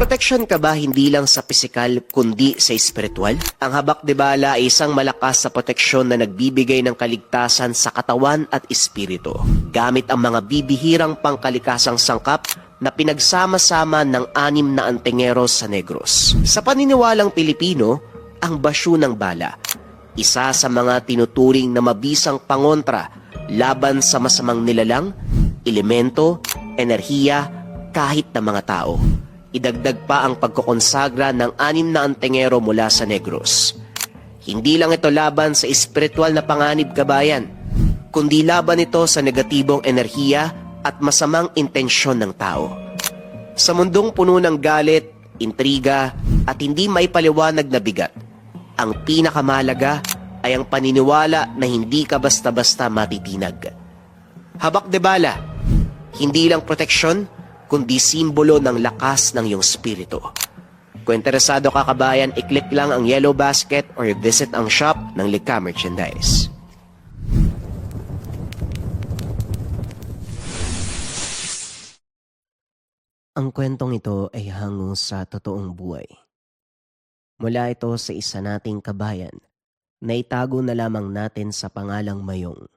proteksyon ka ba hindi lang sa pisikal kundi sa espiritual? Ang habak de bala ay isang malakas na proteksyon na nagbibigay ng kaligtasan sa katawan at espiritu. Gamit ang mga bibihirang pangkalikasang sangkap na pinagsama-sama ng 6 na antengeros sa Negros. Sa paniniwalang Pilipino, ang basyo ng bala, isa sa mga tinuturing na mabisang pangontra laban sa masamang nilalang, elemento, enerhiya, kahit na mga tao. Idagdag pa ang pagkokonsagra ng 6 na antingero mula sa Negros. Hindi lang ito laban sa espiritual na panganib kabayan, kundi laban ito sa negatibong enerhiya at masamang intensyon ng tao. Sa mundong puno ng galit, intriga at hindi maipaliwanag na bigat, ang pinakamahalaga ay ang paniniwala na hindi ka basta-basta matitinag. Habak de bala, hindi lang proteksyon, kundi simbolo ng lakas ng iyong spirito. Kung interesado ka kabayan, i-click lang ang yellow basket or visit ang shop ng Likha Merchandise. Ang kwentong ito ay hango sa totoong buhay. Mula ito sa isa nating kabayan na itago na lamang natin sa pangalang Mayong.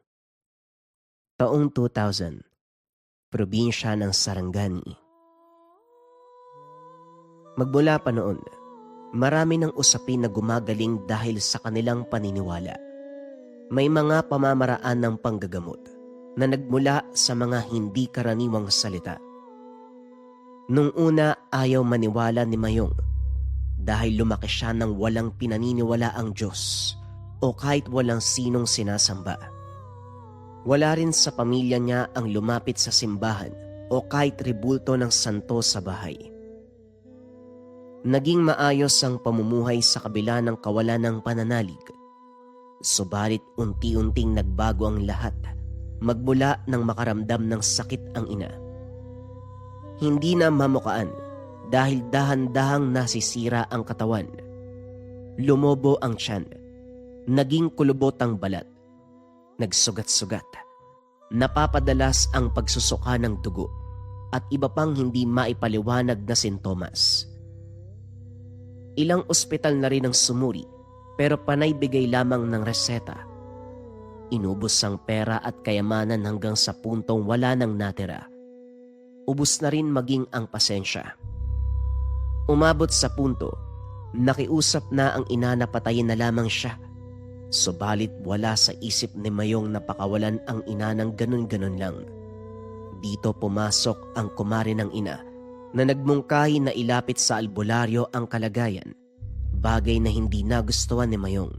Taong 2000, probinsya ng Sarangani. Magmula pa noon, marami ng usapin na gumagaling dahil sa kanilang paniniwala. May mga pamamaraan ng panggagamot na nagmula sa mga hindi karaniwang salita. Nung una, ayaw maniwala ni Mayong dahil lumaki siya ng walang pinaniniwala ang Diyos o kahit walang sinong sinasamba. Wala rin sa pamilya niya ang lumapit sa simbahan o kahit ribulto ng santo sa bahay. Naging maayos ang pamumuhay sa kabila ng kawalan ng pananalig. Subalit unti-unting nagbago ang lahat magmula nang makaramdam ng sakit ang ina. Hindi na mamukaan dahil dahan-dahang nasisira ang katawan. Lumobo ang tiyan. Naging kulubot ang balat. Nagsugat-sugat. Napapadalas ang pagsusuka ng dugo at iba pang hindi maipaliwanag na sintomas. Ilang ospital na rin ang sumuri pero panay bigay lamang ng reseta. Inubos ang pera at kayamanan hanggang sa puntong wala nang natira. Ubus na rin maging ang pasensya. Umabot sa punto, nakiusap na ang ina na patayin na lamang siya. Subalit wala sa isip ni Mayong na pakawalan ang ina ng ganun-ganun lang. Dito pumasok ang kumare ng ina na nagmungkahi na ilapit sa albularyo ang kalagayan, bagay na hindi nagustuhan ni Mayong.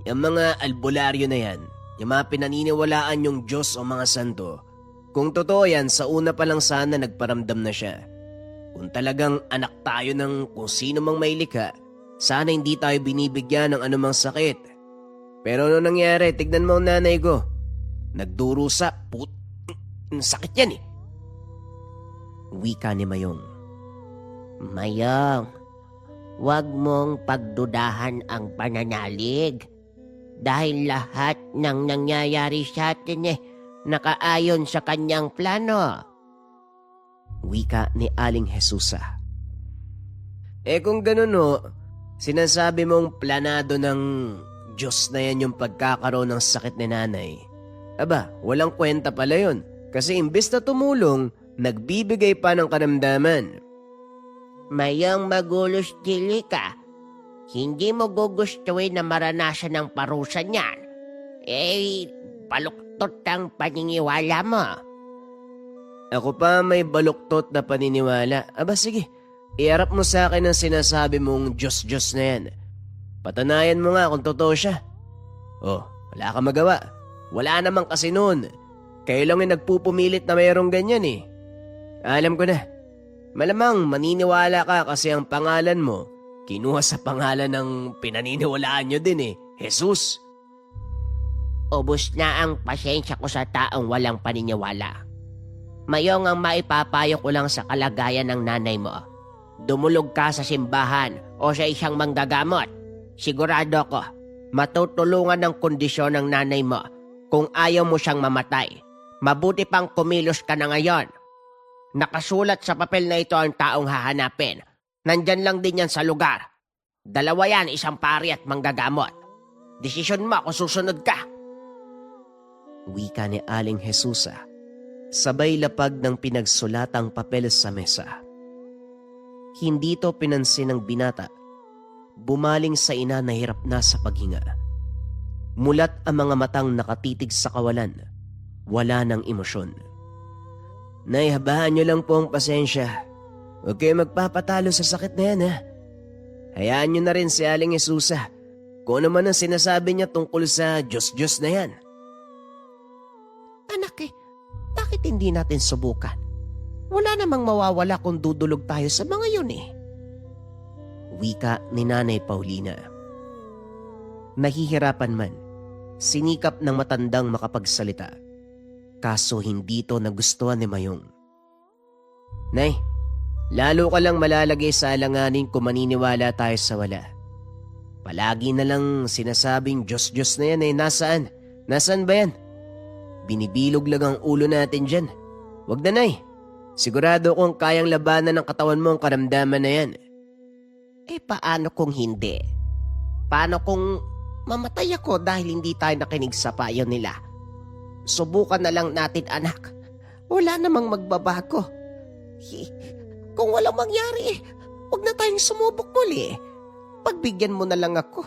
Yung mga albularyo na yan, yung mga pinaniniwalaan yung Diyos o mga santo, kung totoo yan, sa una pa lang sana nagparamdam na siya. Kung talagang anak tayo ng kung sino mang may likha, sana hindi tayo binibigyan ng anumang sakit. Pero ano nangyari? Tignan mo ang nanay ko. Nagdurusa. Sakit yan eh. Wika ni Mayong. Mayong, huwag mong pagdudahan ang pananalig. Dahil lahat ng nangyayari sa atin nakaayon sa kanyang plano. Wika ni Aling Jesusa. Kung ganun ho, sinasabi mong planado ng Diyos na yan yung pagkakaroon ng sakit ni nanay. Aba, walang kwenta pala yun. Kasi imbis na tumulong, nagbibigay pa ng karamdaman. Mayong magulos dili ka. Hindi mo gugustuhin na maranasan ng parusa niyan. Baluktot ang paniniwala mo. Ako pa may baluktot na paniniwala. Aba sige, iharap mo sa akin ang sinasabi mong Diyos-Diyos na yan. Patanayan mo nga kung totoo siya. Wala kang magawa. Wala namang kasi noon. Kayo lang yung nagpupumilit na mayroong ganyan eh. Alam ko na. Malamang maniniwala ka kasi ang pangalan mo, kinuha sa pangalan ng pinaniniwalaan nyo din eh, Jesus. Ubus na ang pasensya ko sa taong walang paniniwala. Mayong ang maipapayo ko lang sa kalagayan ng nanay mo. Dumulog ka sa simbahan o sa isang manggagamot. Sigurado ko, matutulungan ng kondisyon ng nanay mo kung ayaw mo siyang mamatay. Mabuti pang kumilos ka na ngayon. Nakasulat sa papel na ito ang taong hahanapin. Nandyan lang din yan sa lugar. 2 yan, isang pari at manggagamot. Desisyon mo kung susunod ka. Wika ni Aling Jesusa, sabay lapag ng pinagsulatang papel sa mesa. Hindi to pinansin ng binata. Bumaling sa ina na hirap na sa paghinga. Mulat ang mga matang nakatitig sa kawalan. Wala ng emosyon. Nay, habaan niyo lang po ang pasensya. Huwag kayo magpapatalo sa sakit na yan, ha? Hayaan niyo na rin si Aling Jesusa. Kung ano man ang sinasabi niya tungkol sa Diyos-Diyos na yan. Anak bakit hindi natin subukan? Wala namang mawawala kung dudulog tayo sa mga yun Wika ni Nanay Paulina. Nahihirapan man, sinikap ng matandang makapagsalita. Kaso hindi to nagustuhan ni Mayong. Nay, lalo ka lang malalagay sa alanganin kung maniniwala tayo sa wala. Palagi na lang sinasabing Diyos-Diyos na yan nasaan? Nasaan ba yan? Binibilog lang ang ulo natin dyan. Wag na, Nay. Sigurado kong kayang labanan ng katawan mo ang karamdaman na yan. Paano kung hindi? Paano kung mamatay ako dahil hindi tayo nakinig sa payo nila? Subukan na lang natin, anak. Wala namang magbabago. Kung walang mangyari, huwag na tayong sumubok muli. Pagbigyan mo na lang ako.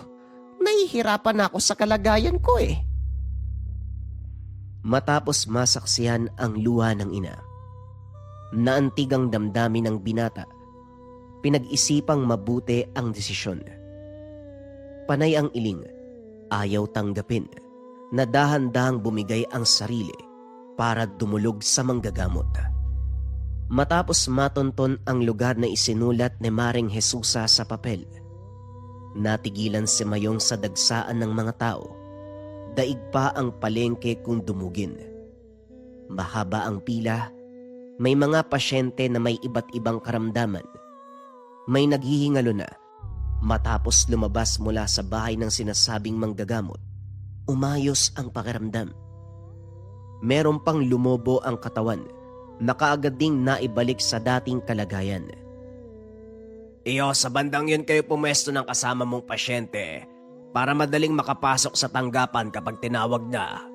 Nahihirapan na ako sa kalagayan ko Matapos masaksihan ang luha ng ina, naantig ang damdamin ng binata, pinag-isipang mabuti ang desisyon. Panay ang iling, ayaw tanggapin, na dahan-dahang bumigay ang sarili para dumulog sa manggagamot. Matapos matonton ang lugar na isinulat ni Maring Jesusa sa papel, natigilan si Mayong sa dagsaan ng mga tao. Daig pa ang palengke kung dumugin. Mahaba ang pila, may mga pasyente na may iba't ibang karamdaman. May naghihingalo na matapos lumabas mula sa bahay ng sinasabing manggagamot. Umayos ang pakiramdam. Meron pang lumobo ang katawan na kaagad ding naibalik sa dating kalagayan. Iyo, sa bandang yun kayo pumesto ng kasama mong pasyente para madaling makapasok sa tanggapan kapag tinawag na.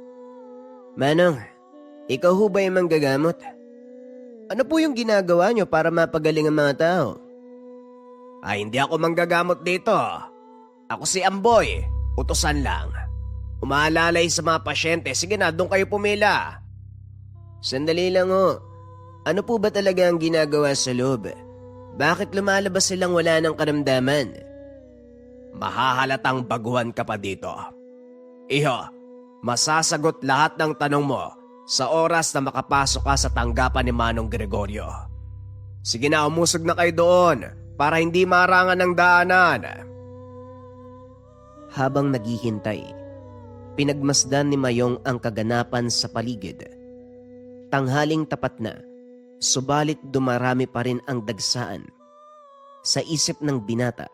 Manong, ikaw ho ba yung manggagamot? Ano po yung ginagawa nyo para mapagaling ang mga tao? Hindi ako manggagamot dito. Ako si Amboy, utusan lang. Umaalalay sa mga pasyente. Sige na, doon kayo pumila. Sandali lang ho. Ano po ba talaga ang ginagawa sa loob? Bakit lumalabas silang wala ng karamdaman? Mahahalatang baguhan ka pa dito. Iho, masasagot lahat ng tanong mo sa oras na makapasok ka sa tanggapan ni Manong Gregorio. Sige na, umusog na kayo doon para hindi marangan ng daanan. Habang naghihintay, pinagmasdan ni Mayong ang kaganapan sa paligid. Tanghaling tapat na, subalit dumarami pa rin ang dagsaan. Sa isip ng binata,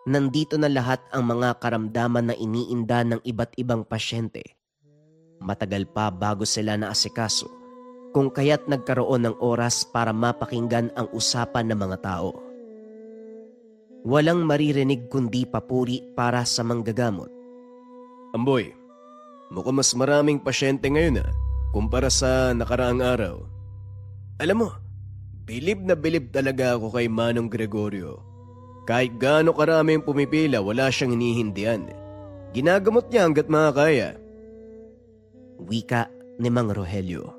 nandito na lahat ang mga karamdaman na iniinda ng iba't ibang pasyente. Matagal pa bago sila naasikaso, kung kaya't nagkaroon ng oras para mapakinggan ang usapan ng mga tao. Walang maririnig kundi papuri para sa manggagamot. Amboy, mukhang mas maraming pasyente ngayon kumpara sa nakaraang araw. Alam mo, bilib na bilib talaga ako kay Manong Gregorio. Kahit gaano karaming pumipila, wala siyang hinihindihan. Ginagamot niya hanggat makakaya. Wika ni Mang Rogelio.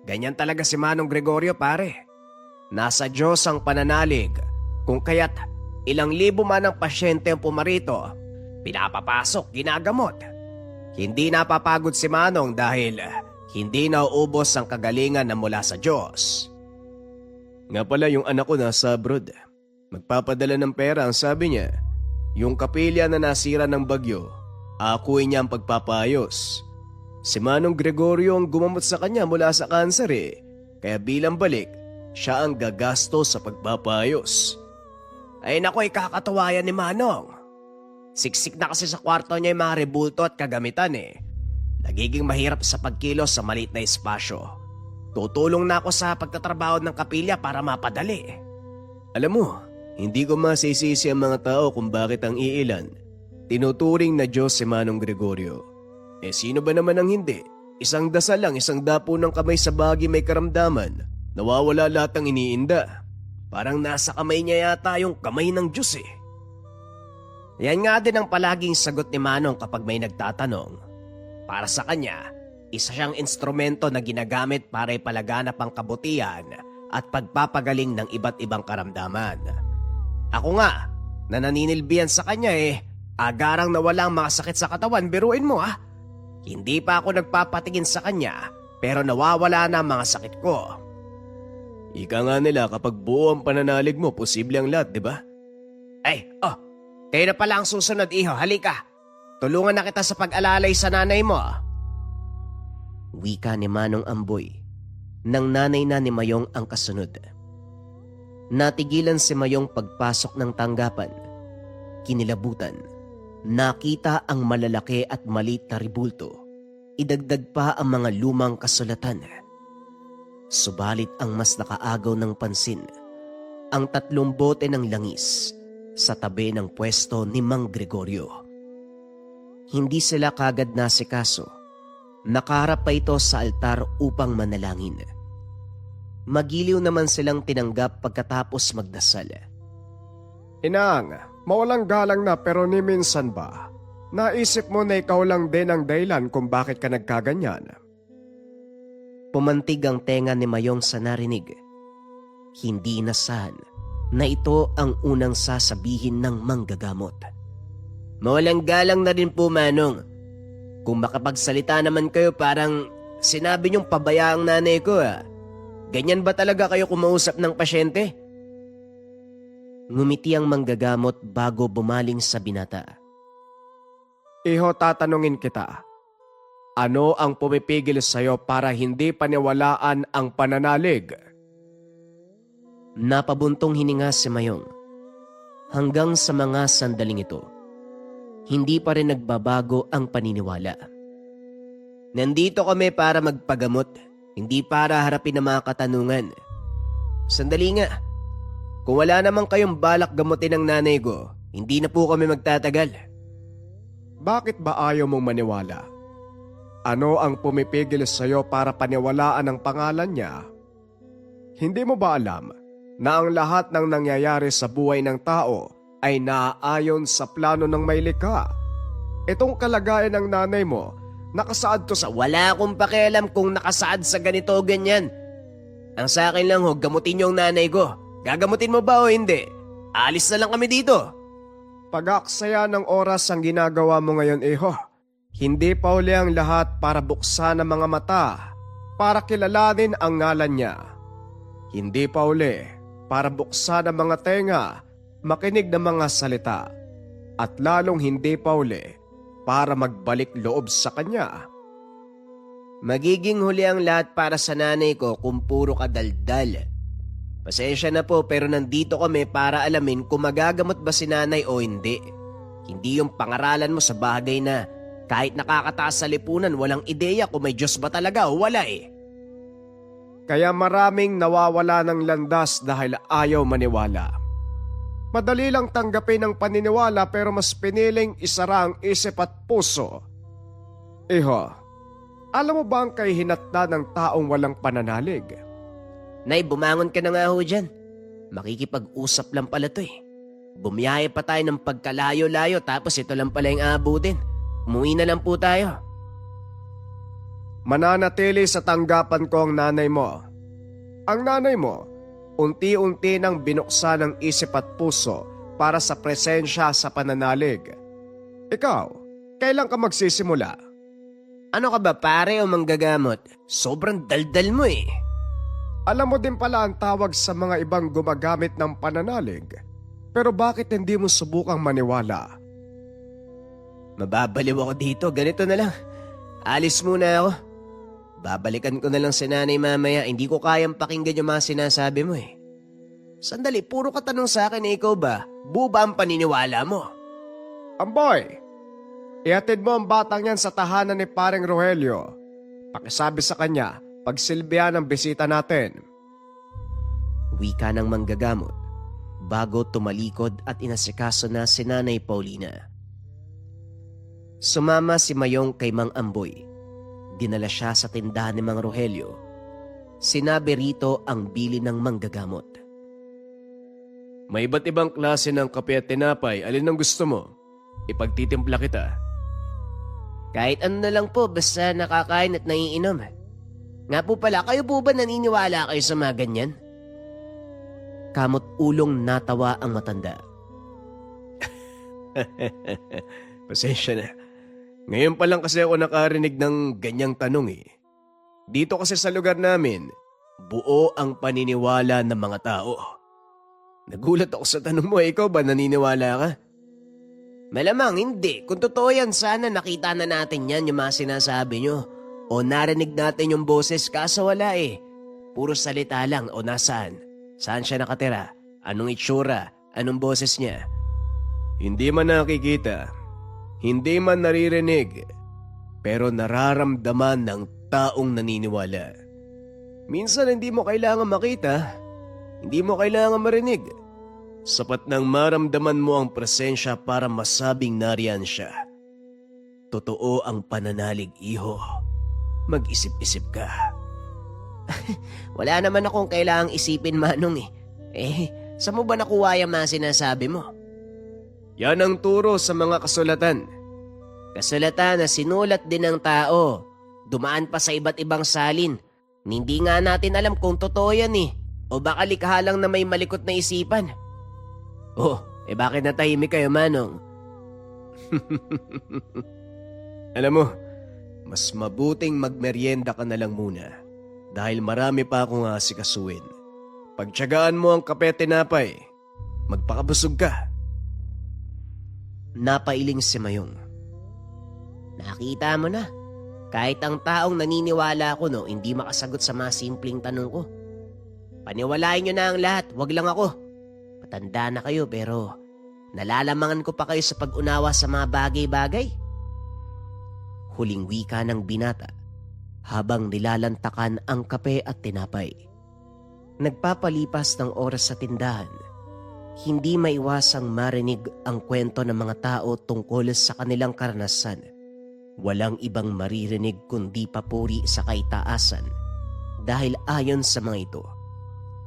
Ganyan talaga si Manong Gregorio, pare. Nasa Diyos ang pananalig, kung kaya't ilang libo man ang pasyente ang pumarito, pinapapasok, ginagamot. Hindi napapagod si Manong dahil hindi nauubos ang kagalingan na mula sa Diyos. Nga pala yung anak ko nasa abroad. Magpapadala ng pera, ang sabi niya. Yung kapilya na nasira ng bagyo, akuin niya ang pagpapayos. Si Manong Gregorio ang gumamot sa kanya mula sa kanser kaya bilang balik, siya ang gagasto sa pagpapayos. Ay naku, kakatuwa yan ni Manong. Siksik na kasi sa kwarto niya yung mga rebulto at kagamitan Nagiging mahirap sa pagkilos sa maliit na espasyo. Tutulong na ako sa pagtatrabaho ng kapilya para mapadali. Alam mo, hindi ko masisisi ang mga tao kung bakit ang iilan tinuturing na Diyos si Manong Gregorio. Sino ba naman ang hindi? Isang dasal lang, isang dapo ng kamay sa bagi may karamdaman. Nawawala lahat ng iniinda. Parang nasa kamay niya yata yung kamay ng Diyos eh. Yan nga din ang palaging sagot ni Manong kapag may nagtatanong. Para sa kanya, isa siyang instrumento na ginagamit para ipalaganap ang kabutihan at pagpapagaling ng iba't ibang karamdaman. Ako nga, na naninilbihan sa kanya agarang nawala ang mga sakit sa katawan, biruin mo ah. Hindi pa ako nagpapatingin sa kanya pero nawawala na ang mga sakit ko. Ika nga nila kapag buo ang pananalig mo, posible ang lahat, di ba? Kayo na pala ang susunod, iho. Halika. Tulungan na kita sa pag-alalay sa nanay mo. Wika ni Manong Amboy, nang nanay na ni Mayong ang kasunod. Natigilan si Mayong pagpasok ng tanggapan. Kinilabutan. Nakita ang malalaki at maliit na ribulto. Idagdag pa ang mga lumang kasulatan. Subalit ang mas nakaagaw ng pansin, ang 3 bote ng langis sa tabi ng pwesto ni Mang Gregorio. Hindi sila kagad nasikaso. Nakaharap pa ito sa altar upang manalangin. Magiliw naman silang tinanggap pagkatapos magdasal. Inang, mawalang galang na pero ni minsan ba, naisip mo na ikaw lang din ang dahilan kung bakit ka nagkaganyan? Pumantig ang tenga ni Mayong sa narinig. Hindi inasahan na ito ang unang sasabihin ng manggagamot. Mawalang galang na rin po, Manong. Kung makapagsalita naman kayo parang sinabi niyong pabaya ang nanay ko ah. Ganyan ba talaga kayo kumausap ng pasyente? Ngumiti ang manggagamot bago bumaling sa binata. Iho, tatanungin kita. Ano ang pumipigil sa'yo para hindi paniwalaan ang pananalig? Napabuntong hininga si Mayong. Hanggang sa mga sandaling ito, hindi pa rin nagbabago ang paniniwala. Nandito kami para magpagamot, hindi para harapin ang mga katanungan. Sandali nga. Kung wala naman kayong balak gamutin ng nanay ko, hindi na po kami magtatagal. Bakit ba ayaw mong maniwala? Ano ang pumipigil sa'yo para paniwalaan ang pangalan niya? Hindi mo ba alam na ang lahat ng nangyayari sa buhay ng tao ay naaayon sa plano ng may likha? Itong kalagayan ng nanay mo, nakasaad to sa... Wala akong pakialam kung nakasaad sa ganito o ganyan. Ang sa akin lang gamutin niyo ang nanay ko. Gagamutin mo ba o hindi? Alis na lang kami dito. Pag-aksaya ng oras ang ginagawa mo ngayon, Iho. Hindi pa uli ang lahat para buksan ang mga mata, para kilalanin ang ngalan niya. Hindi pa uli para buksan ang mga tenga, makinig ng mga salita, at lalong hindi pa uli para magbalik loob sa kanya. Magiging huli ang lahat para sa nanay ko kung puro kadaldal. Pasensya na po pero nandito kami para alamin kung magagamot ba si nanay o hindi. Hindi yung pangaralan mo sa bagay na kahit nakakataas sa lipunan walang ideya kung may Diyos ba talaga o wala eh. Kaya maraming nawawala ng landas dahil ayaw maniwala. Madali lang tanggapin ang paniniwala pero mas piniling isara ang isip at puso. Iho, alam mo ba ang kahihinatnan ng taong walang pananalig? Nay, bumangon ka na nga ho dyan. Makikipag-usap lang pala to eh. Bumiyahe pa tayo ng pagkalayo-layo tapos ito lang pala yung aabutin. Umuwi na lang po tayo. Mananatili sa tanggapan ko ang nanay mo. Ang nanay mo, unti-unti nang binuksan ang isip at puso para sa presensya sa pananalig. Ikaw, kailan ka magsisimula? Ano ka ba pare o manggagamot? Sobrang daldal mo eh. Alam mo din pala ang tawag sa mga ibang gumagamit ng pananalig. Pero bakit hindi mo subukang maniwala? Mababaliw ako dito, ganito na lang. Alis muna ako. Babalikan ko na lang si nanay mamaya, hindi ko kayang pakinggan yung mga sinasabi mo eh. Sandali, puro ka tanong sa akin na ikaw ba? Buo ba ang paniniwala mo? Amboy, ihatid mo ang batang yan sa tahanan ni Paring Rogelio. Pakisabi sa kanya pagsilbihan ang bisita natin. Wika ng manggagamot bago tumalikod at inasikaso na si Nanay Paulina. Sumama si Mayong kay Mang Amboy. Dinala siya sa tindahan ni Mang Rogelio. Sinabi rito ang bili ng manggagamot. May iba't ibang klase ng kape at tinapay. Alin ang gusto mo? Ipagtitimpla kita. Kahit ano na lang po, basta nakakain at naiinom. Nga po pala, kayo po ba naniniwala kayo sa mga ganyan? Kamot ulong natawa ang matanda. Pasensya na. Ngayon pa lang kasi ako nakarinig ng ganyang tanong eh. Dito kasi sa lugar namin, buo ang paniniwala ng mga tao. Nagulat ako sa tanong mo, ikaw ba naniniwala ka? Malamang hindi. Kung totoo yan, sana nakita na natin yan yung mga sinasabi nyo. O narinig natin yung boses, kaso wala eh. Puro salita lang o nasaan. Saan siya nakatira? Anong itsura? Anong boses niya? Hindi man nakikita, hindi man naririnig, pero nararamdaman ng taong naniniwala. Minsan hindi mo kailangan makita, hindi mo kailangan marinig. Sapat nang maramdaman mo ang presensya para masabing nariyan siya. Totoo ang pananalig, iho. Mag-isip-isip ka. Wala naman akong kailangang isipin, Manong eh. Saan mo ba nakuha yung mga sinasabi mo? Yan ang turo sa mga kasulatan. Kasulatan na sinulat din ng tao. Dumaan pa sa iba't ibang salin. Hindi nga natin alam kung totoo yan eh. O baka likha lang na may malikot na isipan. Bakit natahimik kayo, Manong? Alam mo, mas mabuting magmeryenda ka na lang muna dahil marami pa akong asikasuin. Pagtiyagaan mo ang kape at tinapay, magpakabusog ka. Napailing si Mayong. Nakita mo na. Kahit ang taong naniniwala ko hindi makasagot sa mga simpleng tanong ko. Paniwalain nyo na ang lahat, wag lang ako. Matanda na kayo pero nalalamangan ko pa kayo sa pag-unawa sa mga bagay-bagay. Huling wika ng binata habang nilalantakan ang kape at tinapay. Nagpapalipas ng oras sa tindahan, hindi maiwasang marinig ang kwento ng mga tao tungkol sa kanilang karanasan. Walang ibang maririnig kundi papuri sa kaitaasan dahil ayon sa mga ito,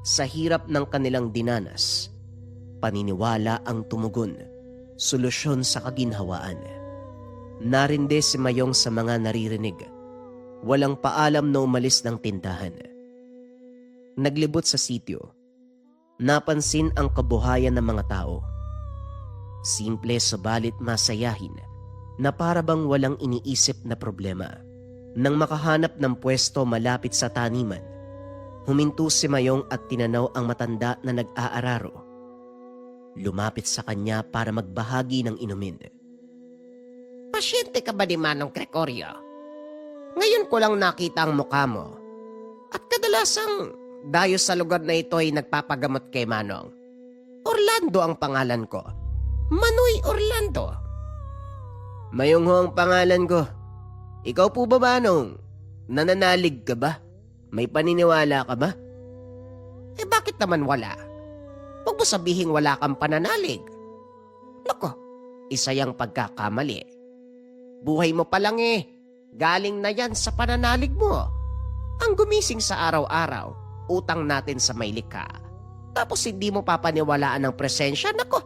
sa hirap ng kanilang dinanas, paniniwala ang tumugon, solusyon sa kaginhawaan. Narinde si Mayong sa mga naririnig. Walang paalam na umalis ng tindahan. Naglibot sa sityo. Napansin ang kabuhayan ng mga tao. Simple subalit masayahin na para bang walang iniisip na problema. Nang makahanap ng pwesto malapit sa taniman, huminto si Mayong at tinanaw ang matanda na nag-aararo. Lumapit sa kanya para magbahagi ng inumin. Pasyente ka ba ni Manong Gregorio? Ngayon ko lang nakita ang mukha mo. At kadalasang dayo sa lugar na ito ay nagpapagamot kay Manong. Orlando ang pangalan ko. Manoy Orlando. Mayong ho ang pangalan ko. Ikaw po ba, Manong? Nananalig ka ba? May paniniwala ka ba? Bakit naman wala? Huwag mo sabihing wala kang pananalig. Nako, isa yang pagkakamali. Buhay mo pa lang galing na yan sa pananalig mo. Ang gumising sa araw-araw, utang natin sa may likha. Tapos hindi mo papaniwalaan ng presensya, nako.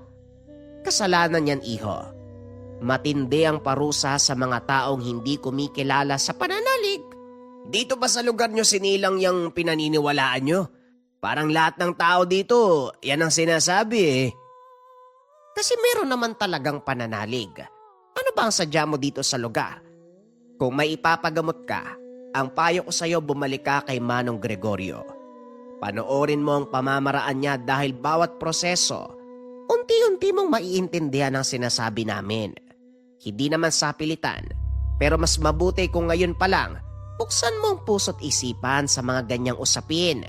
Kasalanan yan, iho. Matindi ang parusa sa mga taong hindi kumikilala sa pananalig. Dito ba sa lugar nyo sinilang yung pinaniniwalaan nyo? Parang lahat ng tao dito, yan ang sinasabi Kasi meron naman talagang pananalig. Ano ba ang sadya mo dito sa lugar? Kung may ipapagamot ka, ang payo ko sa'yo bumalik ka kay Manong Gregorio. Panoorin mo ang pamamaraan niya dahil bawat proseso, unti-unti mong maiintindihan ang sinasabi namin. Hindi naman sa pilitan, pero mas mabuti kung ngayon pa lang, buksan mo ang puso't isipan sa mga ganyang usapin.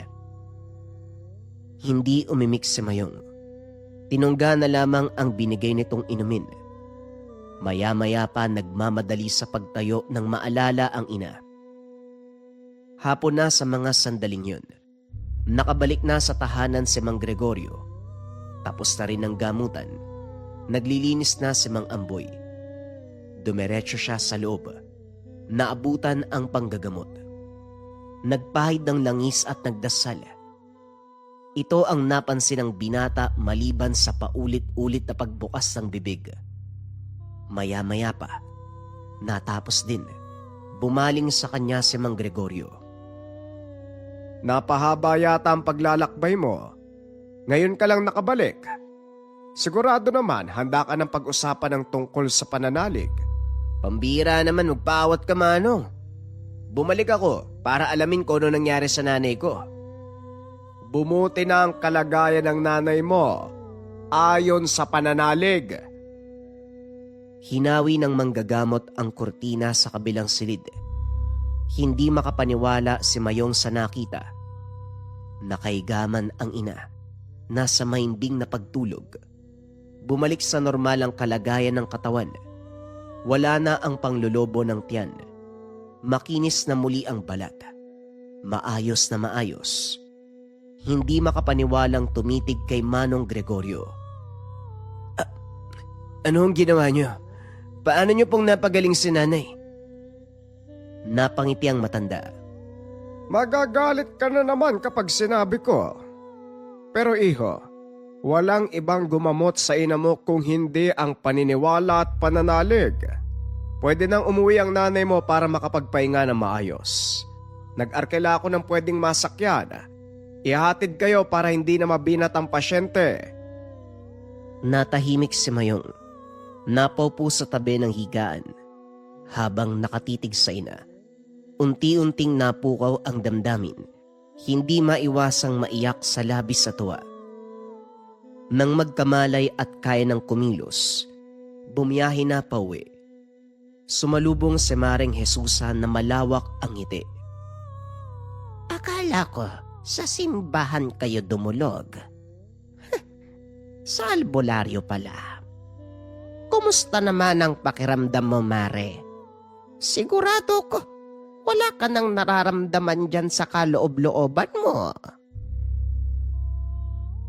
Hindi umimik si Mayong. Tinungga na lamang ang binigay nitong inumin. Maya-maya pa nagmamadali sa pagtayo nang maalala ang ina. Hapon na sa mga sandaling yun. Nakabalik na sa tahanan si Mang Gregorio. Tapos na rin ang gamutan. Naglilinis na si Mang Amboy. Dumiretso siya sa loob. Naabutan ang panggagamot. Nagpahid ng langis at nagdasal. Ito ang napansin ng binata maliban sa paulit-ulit na pagbukas ng bibig. Maya-maya pa, natapos din. Bumaling sa kanya si Mang Gregorio. Napahaba yata ang paglalakbay mo. Ngayon ka lang nakabalik. Sigurado naman handa ka ng pag-usapan ng tungkol sa pananalig. Pambira naman, magpaawat ka mano. Bumalik ako para alamin ko ano nangyari sa nanay ko. Bumuti na ang kalagayan ng nanay mo ayon sa pananalig. Hinawi ng manggagamot ang kurtina sa kabilang silid. Hindi makapaniwala si Mayong sa nakita. Nakaigaman ang ina. Nasa mahimbing na pagtulog. Bumalik sa normal ang kalagayan ng katawan. Wala na ang panglolobo ng tiyan. Makinis na muli ang balat. Maayos na maayos. Hindi makapaniwalang tumitig kay Manong Gregorio. Ano ang ginawa niyo? Paano niyo pong napagaling si nanay? Napangiti ang matanda. Magagalit ka na naman kapag sinabi ko. Pero iho, walang ibang gumamot sa ina mo kung hindi ang paniniwala at pananalig. Pwede nang umuwi ang nanay mo para makapagpahinga ng maayos. Nag-arkela ako ng pwedeng masakyan. Ihatid kayo para hindi na mabinat ang pasyente. Natahimik si Mayong. Napaupo sa tabi ng higaan. Habang nakatitig sa ina. Unti-unting napukaw ang damdamin. Hindi maiwasang maiyak sa labis sa tuwa. Nang magkamalay at kaya ng kumilos, bumiyahe na pauwi. Sumalubong si Maring Jesusa na malawak ang ngiti. Akala ko, sa simbahan kayo dumulog. Sa albularyo pala. Kumusta naman ang pakiramdam mo, Mare? Sigurado ko, wala ka nang nararamdaman dyan sa kaloob-looban mo.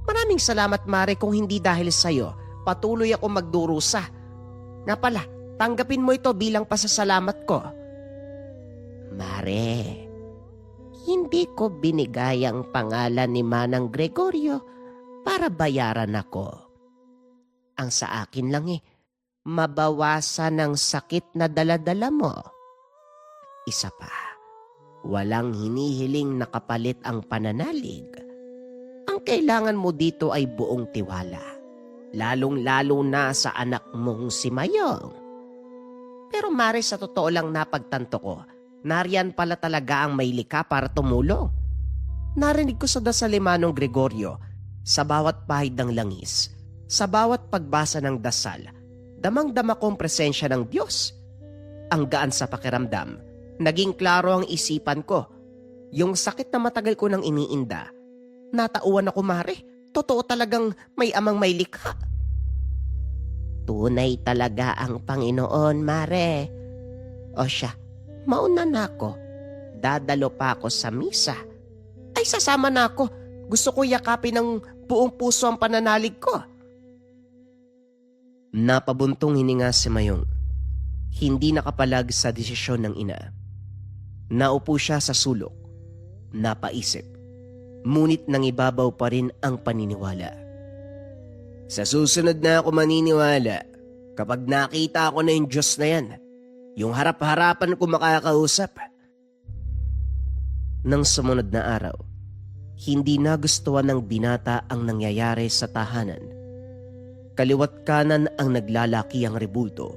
Maraming salamat, Mare, kung hindi dahil sa'yo, patuloy ako magdurusa. Nga pala, tanggapin mo ito bilang pasasalamat ko. Mare, hindi ko binigay ang pangalan ni Manang Gregorio para bayaran ako. Ang sa akin lang mabawasan ang sakit na daladala mo. Isa pa, walang hinihiling na kapalit ang pananalig. Ang kailangan mo dito ay buong tiwala, lalong-lalo na sa anak mong si Mayong. Pero Mare, sa totoo lang napagtanto ko, nariyan pala talaga ang may likha para tumulong. Narinig ko sa dasal ni Manong Gregorio, sa bawat pahid ng langis, sa bawat pagbasa ng dasal, damang-dama kong presensya ng Diyos. Ang gaan sa pakiramdam, naging klaro ang isipan ko. Yung sakit na matagal ko nang iniinda, natauan ako, Mare. Totoo talagang may amang may likha. Tunay talaga ang Panginoon, Mare. O siya, mauna na ako. Dadalo pa ako sa misa. Ay, sasama na ako. Gusto ko yakapin ng buong puso ang pananalig ko. Napabuntong hininga si Mayong. Hindi nakapalag sa desisyon ng ina. Naupo siya sa sulok. Napaisip. Ngunit nangibabaw pa rin ang paniniwala. Sa susunod na ako maniniwala kapag nakita ko na yung Diyos na yan. Yung harap-harapan ko makakausap. Nang sumunod na araw, hindi nagustuhan ng binata ang nangyayari sa tahanan. Kaliwat kanan ang naglalaki ang rebulto.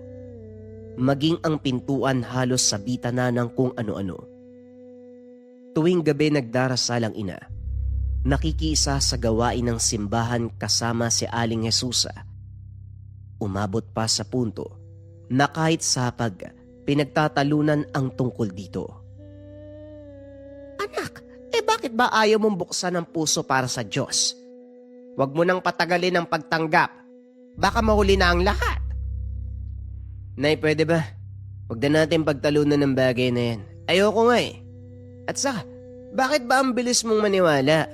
Maging ang pintuan halos sabitan na ng kung ano-ano. Tuwing gabi nagdarasal ang ina. Nakikiisa sa gawain ng simbahan kasama si Aling Jesusa. Umabot pa sa punto na kahit sapag, pinagtatalunan ang tungkol dito. Anak, bakit ba ayaw mong buksan ang puso para sa Diyos? Huwag mo nang patagalin ang pagtanggap. Baka mahuli na ang lahat. Nay, pwede ba? Huwag na natin pagtalunan ng bagay na yan. Ayoko nga eh. At saka, bakit ba ang bilis mong maniwala?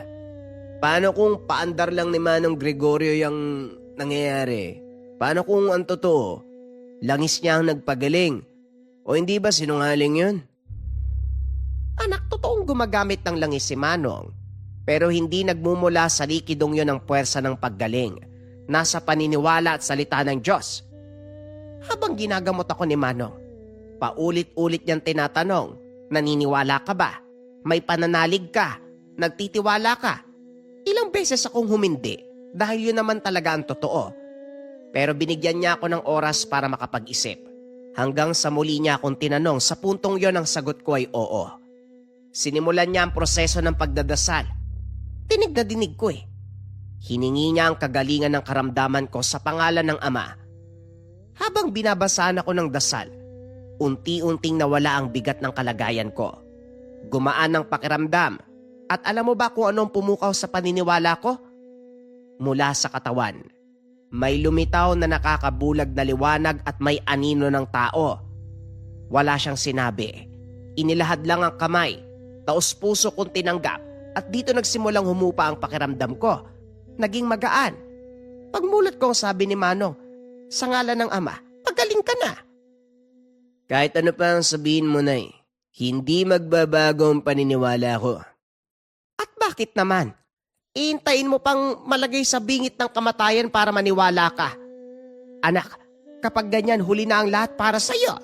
Paano kung paandar lang ni Manong Gregorio yung nangyayari? Paano kung ang totoo, langis niya ang nagpagaling? O hindi ba sinungaling yun? Anak, totoong gumagamit ng langis si Manong. Pero hindi nagmumula sa likidong yon ang puwersa ng paggaling. Nasa paniniwala at salita ng Diyos. Habang ginagamot ako ni Manong, paulit-ulit niyang tinatanong, naniniwala ka ba? May pananalig ka? Nagtitiwala ka? Ilang beses akong humindi dahil yun naman talaga ang totoo. Pero binigyan niya ako ng oras para makapag-isip. Hanggang sa muli niya akong tinanong, sa puntong yon ang sagot ko ay oo. Sinimulan niya ang proseso ng pagdadasal. Tinig na dinig ko eh. Hiningi niya ang kagalingan ng karamdaman ko sa pangalan ng Ama. Habang binabasahan ako ng dasal, unti-unting nawala ang bigat ng kalagayan ko. Gumaan ang pakiramdam. At alam mo ba kung anong pumukaw sa paniniwala ko? Mula sa katawan. May lumitaw na nakakabulag na liwanag at may anino ng tao. Wala siyang sinabi. Inilahad lang ang kamay. Taos-puso kong tinanggap. At dito nagsimulang humupa ang pakiramdam ko. Naging magaan. Pagmulat ko ang sabi ni Manong, sa ngalan ng Ama, pagaling ka na. Kahit ano pa ang sabihin mo na hindi magbabago ang paniniwala ko. At bakit naman? Iintayin mo pang malagay sa bingit ng kamatayan para maniwala ka. Anak, kapag ganyan huli na ang lahat para sa'yo.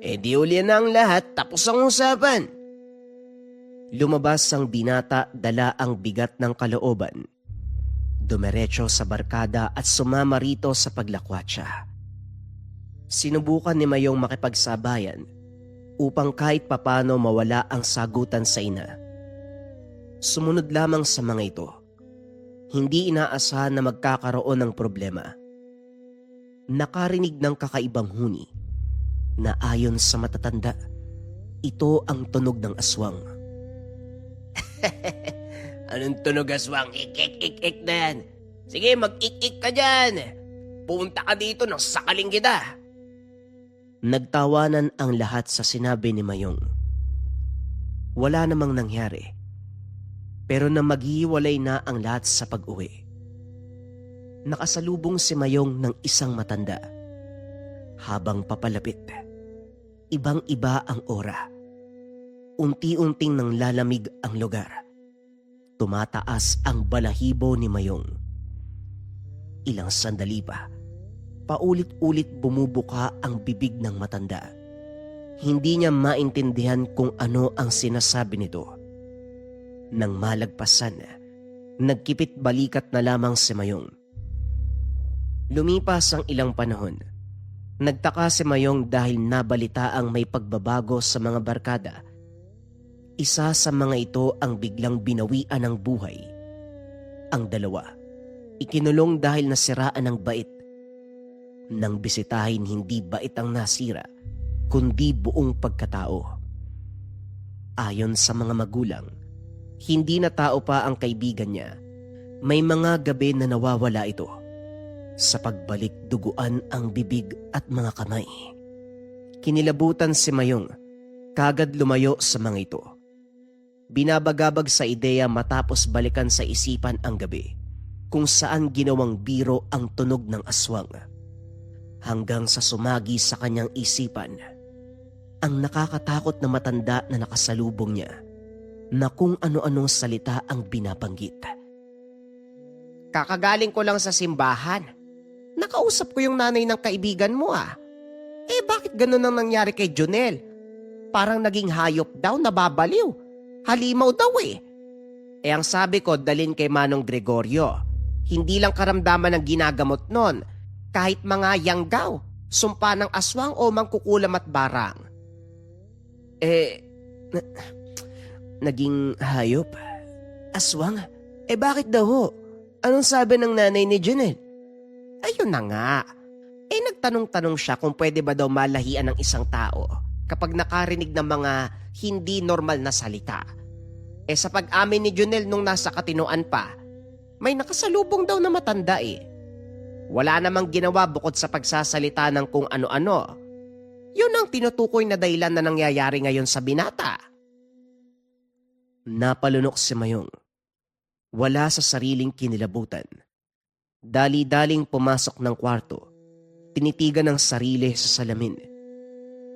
Di uli na ang lahat, tapos ang usapan. Lumabas ang binata, dala ang bigat ng kalooban. Dumiretso sa barkada at sumama rito sa paglakwatsa. Sinubukan ni Mayong makipagsabayan upang kahit papano mawala ang sagutan sa ina. Sumunod lamang sa mga ito. Hindi inaasahan na magkakaroon ng problema. Nakarinig ng kakaibang huni na ayon sa matatanda, ito ang tunog ng aswang. Anong tunog aswang? Ik-ik-ik-ik na yan. Sige, mag-ik-ik ka dyan. Punta ka dito nang sakaling kita. Nagtawanan ang lahat sa sinabi ni Mayong. Wala namang nangyari. Pero na maghiwalay na ang lahat sa pag-uwi. Nakasalubong si Mayong ng isang matanda. Habang papalapit, ibang-iba ang aura. Unti-unting nang lalamig ang lugar. Tumataas ang balahibo ni Mayong. Ilang sandali pa, paulit-ulit bumubuka ang bibig ng matanda. Hindi niya maintindihan kung ano ang sinasabi nito. Nang malagpasan, nagkipit balikat na lamang si Mayong. Lumipas ang ilang panahon. Nagtaka si Mayong dahil nabalita ang may pagbabago sa mga barkada. Isa sa mga ito ang biglang binawian ng buhay. Ang dalawa, ikinulong dahil nasiraan ng bait. Nang bisitahin, hindi bait ang nasira, kundi buong pagkatao. Ayon sa mga magulang, hindi na tao pa ang kaibigan niya. May mga gabi na nawawala ito. Sa pagbalik, duguan ang bibig at mga kamay. Kinilabutan si Mayong, kagad lumayo sa mga ito. Binabagabag sa ideya matapos balikan sa isipan ang gabi, kung saan ginawang biro ang tunog ng aswang. Hanggang sa sumagi sa kanyang isipan, ang nakakatakot na matanda na nakasalubong niya, na kung ano-anong salita ang binabanggit. Kakagaling ko lang sa simbahan. Nakausap ko yung nanay ng kaibigan mo ah. Bakit ganun ang nangyari kay Jonel? Parang naging hayop daw, nababaliw. Halimaw daw eh. Ang sabi ko, dalin kay Manong Gregorio. Hindi lang karamdaman ang ginagamot nun. Kahit mga yanggaw, sumpa ng aswang o mangkukulam at barang. Naging hayop? Aswang? Bakit daw ho? Anong sabi ng nanay ni Jonel? Ayun na nga. Nagtanong-tanong siya kung pwede ba daw malahian ng isang tao kapag nakarinig ng mga hindi normal na salita. Sa pag-amin ni Jonel nung nasa katinoan pa, may nakasalubong daw na matanda eh. Wala namang ginawa bukod sa pagsasalita ng kung ano-ano. Yun ang tinutukoy na dahilan na nangyayari ngayon sa binata. Napalunok si Mayong. Wala sa sariling kinilabutan. Dali-daling pumasok ng kwarto. Tinitigan ng sarili sa salamin.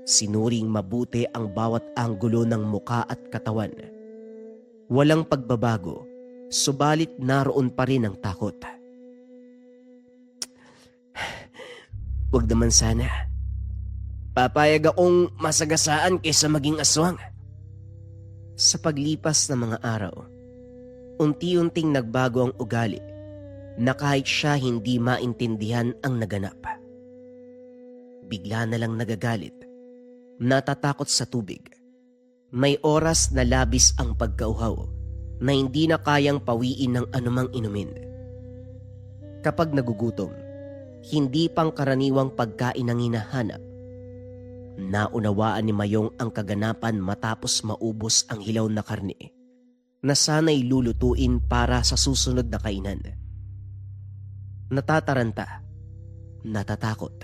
Sinuring mabuti ang bawat anggulo ng muka at katawan. Walang pagbabago, subalit naroon pa rin ang takot. Huwag naman sana. Papayag akong masagasaan kaysa maging aswang. Sa paglipas ng mga araw, unti-unting nagbago ang ugali na kahit siya hindi maintindihan ang naganap. Bigla na lang nagagalit, natatakot sa tubig. May oras na labis ang pagkauhaw na hindi na kayang pawiin ng anumang inumin. Kapag nagugutom, hindi pang karaniwang pagkain ang hinahanap. Naunawaan ni Mayong ang kaganapan matapos maubos ang hilaw na karne na sana'y lulutuin para sa susunod na kainan. Natataranta, natatakot,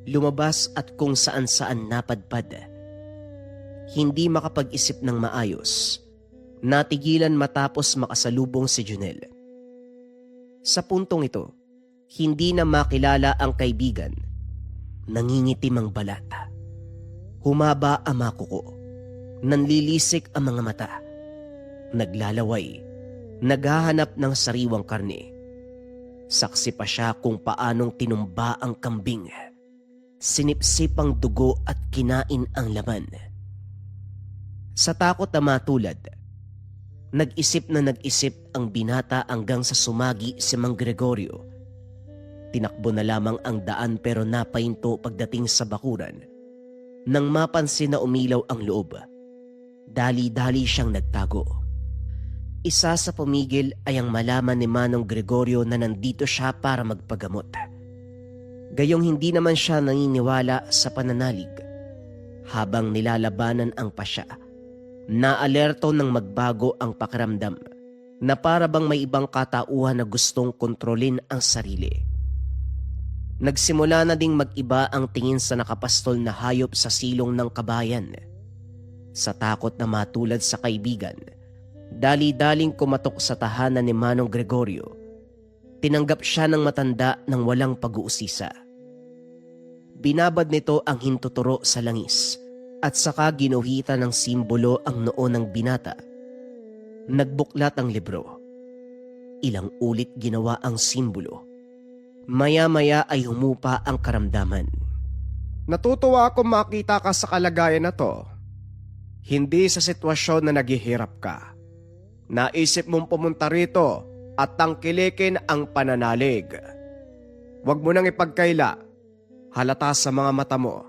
lumabas at kung saan-saan napadpad. Hindi makapag-isip ng maayos, natigilan matapos makasalubong si Junel. Sa puntong ito, hindi na makilala ang kaibigan. Nangingitim ang balat. Humaba ang mga kuko. Nanlilisik ang mga mata. Naglalaway. Naghahanap ng sariwang karne. Saksi pa siya kung paanong tinumba ang kambing. Sinipsip ang dugo at kinain ang laman. Sa takot na matulad, nag-isip ang binata hanggang sa sumagi si Mang Gregorio. Tinakbo na lamang ang daan pero napahinto pagdating sa bakuran. Nang mapansin na umilaw ang loob, dali-dali siyang nagtago. Isa sa pumigil ay ang malaman ni Manong Gregorio na nandito siya para magpagamot. Gayong hindi naman siya naniniwala sa pananalig. Habang nilalabanan ang pasya, naalerto ng magbago ang pakiramdam na para bang may ibang katauhan na gustong kontrolin ang sarili. Nagsimula na ding mag-iba ang tingin sa nakapastol na hayop sa silong ng kabayan. Sa takot na matulad sa kaibigan, dali-daling kumatok sa tahanan ni Manong Gregorio. Tinanggap siya ng matanda ng walang pag-uusisa. Binabad nito ang hintuturo sa langis at saka ginuhita ng simbolo ang noo ng binata. Nagbuklat ang libro. Ilang ulit ginawa ang simbolo. Maya-maya ay humupa ang karamdaman. Natutuwa ako makita ka sa kalagayan na to. Hindi sa sitwasyon na naghihirap ka. Naisip mong pumunta rito at tangkilikin ang pananalig. Huwag mo nang ipagkaila. Halata sa mga mata mo.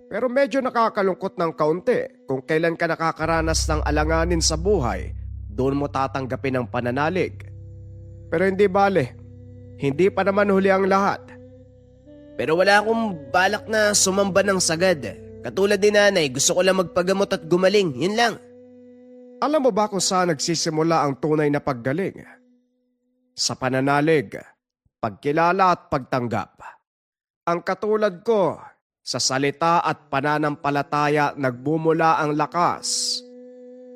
Pero medyo nakakalungkot ng kaunti kung kailan ka nakakaranas ng alanganin sa buhay, doon mo tatanggapin ang pananalig. Pero hindi bale. Hindi pa naman huli ang lahat. Pero wala akong balak na sumamba ng sagad. Katulad ni nanay, gusto ko lang magpagamot at gumaling. Yun lang. Alam mo ba kung saan nagsisimula ang tunay na paggaling? Sa pananalig, pagkilala at pagtanggap. Ang katulad ko, sa salita at pananampalataya nagbumula ang lakas.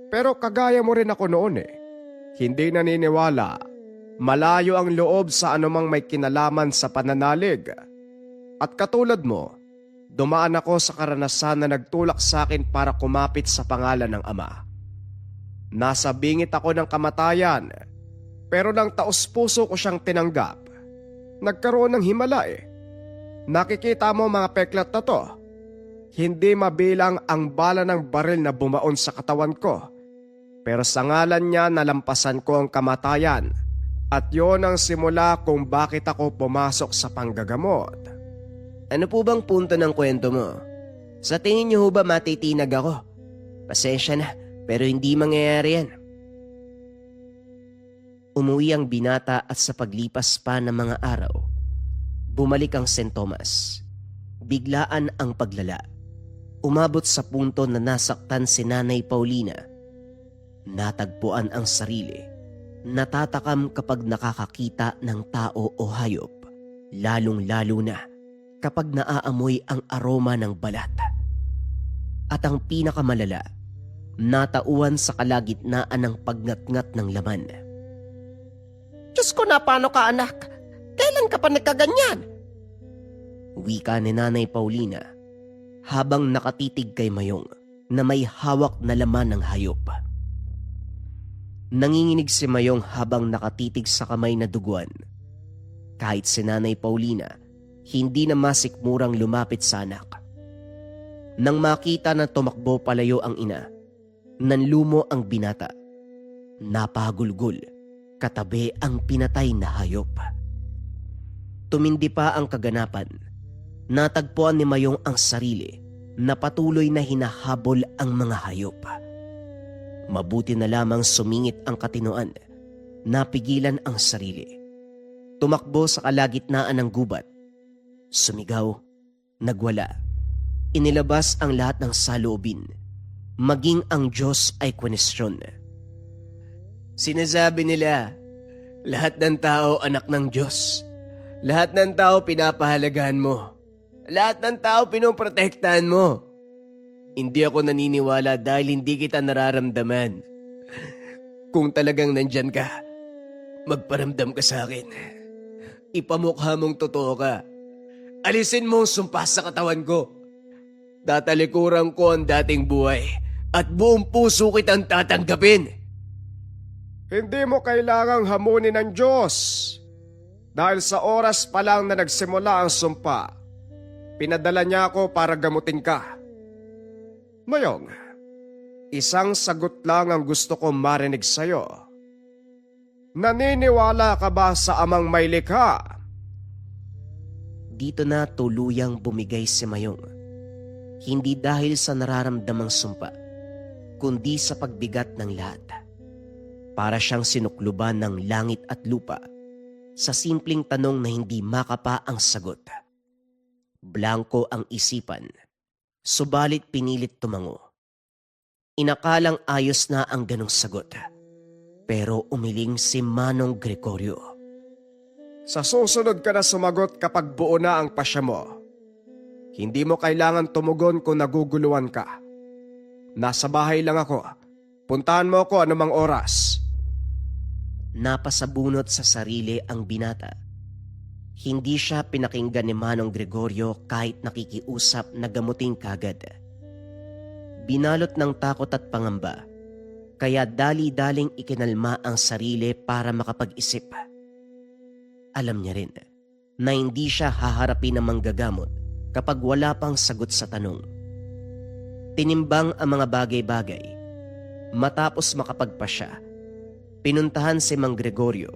Pero kagaya mo rin ako noon hindi naniniwala. Malayo ang loob sa anumang may kinalaman sa pananalig. At katulad mo, dumaan ako sa karanasan na nagtulak sa akin para kumapit sa pangalan ng Ama. Nasa bingit ako ng kamatayan, pero nang taos-puso ko siyang tinanggap, nagkaroon ng himala Nakikita mo mga peklat na to. Hindi mabilang ang bala ng baril na bumaon sa katawan ko. Pero sa ngalan niya nalampasan ko ang kamatayan. At yon ang simula kung bakit ako pumasok sa panggagamot. Ano po bang punto ng kwento mo? Sa tingin niyo ho ba matitinag ako? Pasensya na, pero hindi mangyayari yan. Umuwi ang binata at sa paglipas pa ng mga araw, bumalik ang St. Thomas. Biglaan ang paglala. Umabot sa punto na nasaktan si Nanay Paulina. Natagpuan ang sarili. Natatakam kapag nakakakita ng tao o hayop, lalong-lalo na kapag naaamoy ang aroma ng balat. At ang pinakamalala, natauan sa kalagitnaan ng pagngat-ngat ng laman. Diyos ko na, paano ka anak? Kailan ka pa nagkaganyan? Wika ni Nanay Paulina habang nakatitig kay Mayong na may hawak na laman ng hayop. Nanginginig si Mayong habang nakatitig sa kamay na duguan. Kahit si Nanay Paulina, hindi na masikmurang lumapit sa anak. Nang makita na tumakbo palayo ang ina, nanlumo ang binata. Napagulgol, katabi ang pinatay na hayop. Tumindi pa ang kaganapan. Natagpuan ni Mayong ang sarili na patuloy na hinahabol ang mga hayop. Mabuti na lamang sumingit ang katinoan, napigilan ang sarili. Tumakbo sa kalagitnaan ng gubat. Sumigaw, nagwala. Inilabas ang lahat ng saloobin. Maging ang Diyos ay kwenestyon. Sinasabi nila, lahat ng tao anak ng Diyos. Lahat ng tao pinapahalagahan mo. Lahat ng tao pinoprotektahan mo. Hindi ako naniniwala dahil hindi kita nararamdaman. Kung talagang nandyan ka, magparamdam ka sa akin. Ipamukha mong totoo ka. Alisin mo ang sumpa sa katawan ko. Tatalikuran ko ang dating buhay at buong puso kitang tatanggapin. Hindi mo kailangang hamunin ng Diyos. Dahil sa oras pa lang na nagsimula ang sumpa, pinadala niya ako para gamutin ka. Mayong, isang sagot lang ang gusto kong marinig sa'yo. Naniniwala ka ba sa amang may likha? Dito na tuluyang bumigay si Mayong. Hindi dahil sa nararamdamang sumpa, kundi sa pagbigat ng lahat. Para siyang sinukluban ng langit at lupa sa simpleng tanong na hindi makapa ang sagot. Blanko ang isipan, subalit pinilit tumango. Inakalang ayos na ang ganong sagot, pero umiling si Manong Gregorio. Sa susunod ka na sumagot kapag buo na ang pasya mo. Hindi mo kailangan tumugon kung naguguluhan ka. Nasa bahay lang ako. Puntahan mo ako anumang oras. Napasabunot sa sarili ang binata. Hindi siya pinakinggan ni Manong Gregorio kahit nakikiusap na gamutin kagad. Binalot ng takot at pangamba, kaya dali-daling ikinalma ang sarili para makapag-isip. Alam niya rin na hindi siya haharapin ng manggagamot kapag wala pang sagot sa tanong. Tinimbang ang mga bagay-bagay. Matapos makapagpasya, pinuntahan si Mang Gregorio.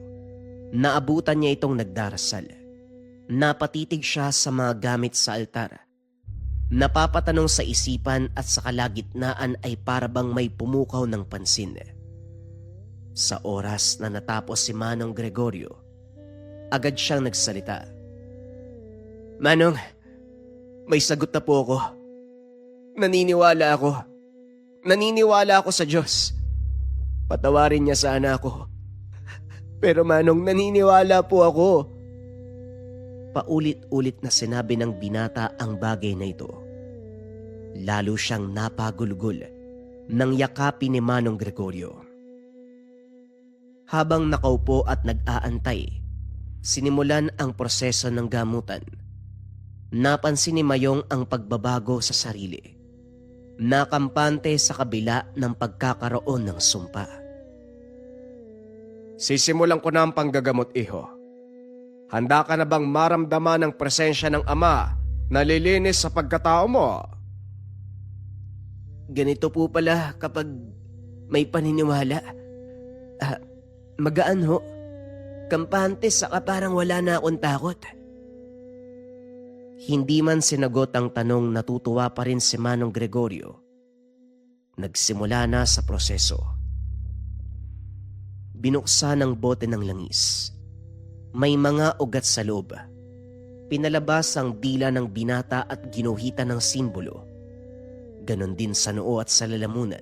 Naabutan niya itong nagdarasal. Napatitig siya sa mga gamit sa altar. Napapatanong sa isipan at sa kalagitnaan ay parabang may pumukaw ng pansin. Sa oras na natapos si Manong Gregorio, agad siyang nagsalita. Manong, may sagot na po ako. Naniniwala ako. Naniniwala ako sa Diyos. Patawarin niya sana ako. Pero Manong, naniniwala po ako. Paulit-ulit na sinabi ng binata ang bagay na ito. Lalo siyang napagulgol nang yakapin ni Manong Gregorio. Habang nakaupo at nag-aantay, sinimulan ang proseso ng gamutan. Napansin ni Mayong ang pagbabago sa sarili. Nakampante sa kabila ng pagkakaroon ng sumpa. Sisimulan ko na ang panggagamot, iho. Handa ka na bang maramdaman ang presensya ng Ama na lilinis sa pagkatao mo? Ganito po pala kapag may paniniwala. Magaan ho. Kampante saka parang wala na akong takot. Hindi man sinagot ang tanong, natutuwa pa rin si Manong Gregorio. Nagsimula na sa proseso. Binuksan ang bote ng langis. May mga ugat sa loob. Pinalabas ang dila ng binata at ginuhitan ng simbolo. Ganon din sa noo at sa lalamunan.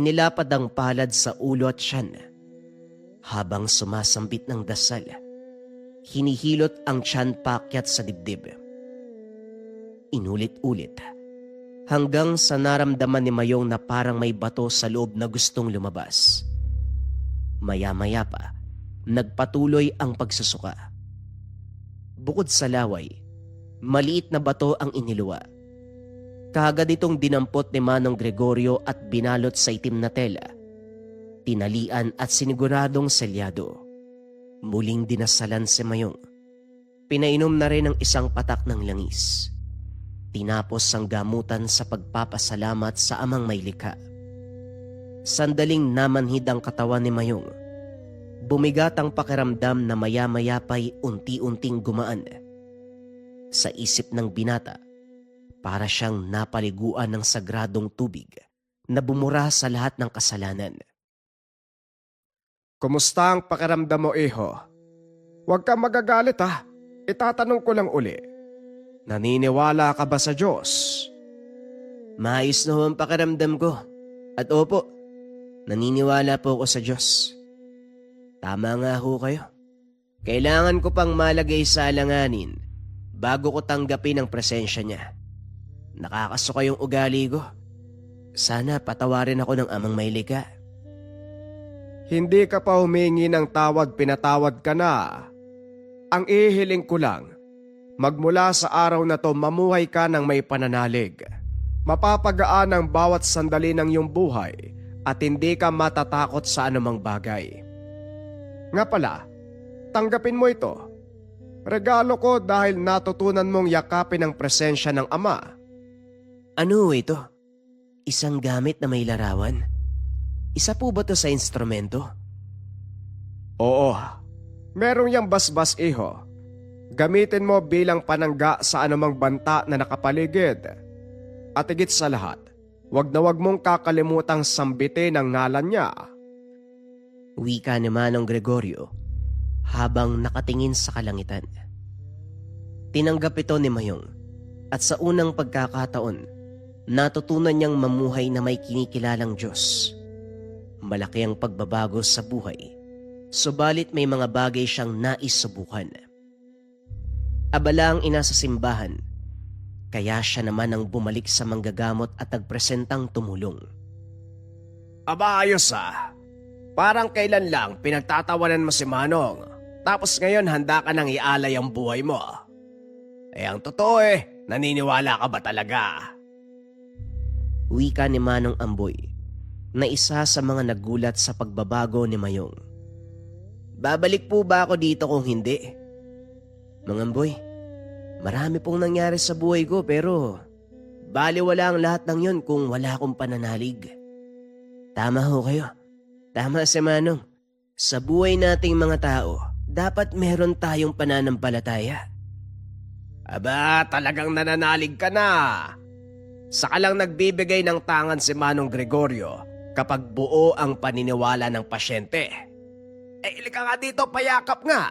Inilapad ang palad sa ulo at tiyan. Habang sumasambit ng dasal, hinihilot ang tiyan paakyat sa dibdib. Inulit-ulit hanggang sa naramdaman ni Mayong na parang may bato sa loob na gustong lumabas. Maya-maya pa, nagpatuloy ang pagsusuka. Bukod sa laway, maliit na bato ang iniluwa. Kaagad itong dinampot ni Manong Gregorio at binalot sa itim na tela. Tinalian at siniguradong selyado. Muling dinasalan si Mayong. Pinainom na rin ang isang patak ng langis. Tinapos ang gamutan sa pagpapasalamat sa amang may likha. Sandaling namanhid ang katawan ni Mayong. Bumigat ang pakiramdam na maya-maya pa'y unti-unting gumaan. Sa isip ng binata, para siyang napaliguan ng sagradong tubig na bumura sa lahat ng kasalanan. Kumusta ang pakiramdam mo, iho? Huwag kang magagalit ha. Itatanong ko lang uli. Naniniwala ka ba sa Diyos? Maayos na ho ang pakiramdam ko. At opo, naniniwala po ako sa Diyos. Tama nga ho kayo. Kailangan ko pang malagay sa alanganin bago ko tanggapin ang presensya niya. Nakakasuka yung ugali ko. Sana patawarin ako ng amang may likha. Hindi ka pa humingi ng tawad, pinatawad ka na. Ang ihiling ko lang, magmula sa araw na to mamuhay ka ng may pananalig. Mapapagaan ang bawat sandali ng iyong buhay at hindi ka matatakot sa anumang bagay. Nga pala, tanggapin mo ito. Regalo ko dahil natutunan mong yakapin ang presensya ng Ama. Ano ito? Isang gamit na may larawan? Isa po ba to sa instrumento? Oo, merong yang basbas, iho. Gamitin mo bilang panangga sa anumang banta na nakapaligid. At higit sa lahat, wag na wag mong kakalimutang sambitin ang ngalan niya. Wika ni Manong Gregorio habang nakatingin sa kalangitan. Tinanggap ito ni Mayong at sa unang pagkakataon, natutunan niyang mamuhay na may kinikilalang Diyos. Malaki ang pagbabago sa buhay, subalit may mga bagay siyang nais subukan. Abala ang ina sa simbahan, kaya siya naman ang bumalik sa manggagamot at nagpresentang tumulong. Aba, ayos ah. Parang kailan lang pinagtatawanan mo si Manong, tapos ngayon handa ka nang ialay ang buhay mo. Ang totoo naniniwala ka ba talaga? Wika ni Manong Amboy, na isa sa mga nagulat sa pagbabago ni Mayong. Babalik po ba ako dito kung hindi? Mang Amboy, marami pong nangyari sa buhay ko pero baliwala ang lahat ng yun kung wala akong pananalig. Tama ho kayo. Tama si Manong. Sa buhay nating mga tao, dapat meron tayong pananampalataya. Aba, talagang nananalig ka na. Saka lang nagbibigay ng tangan si Manong Gregorio kapag buo ang paniniwala ng pasyente. Ilika nga dito, payakap nga.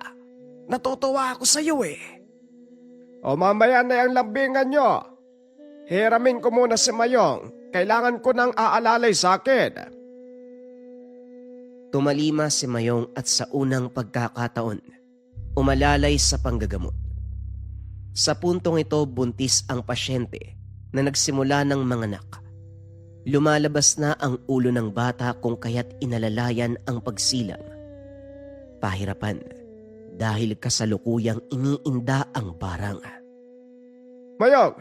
Natutuwa ako sa iyo O mamaya na yung lambingan nyo. Hiramin ko muna si Mayong. Kailangan ko nang aalalay sa akin. Tumalima si Mayong at sa unang pagkakataon, umalalay sa panggagamot. Sa puntong ito, buntis ang pasyente na nagsimula ng manganak. Lumalabas na ang ulo ng bata kung kaya't inalalayan ang pagsilang. Pahirapan dahil kasalukuyang iniinda ang barang. Mayong,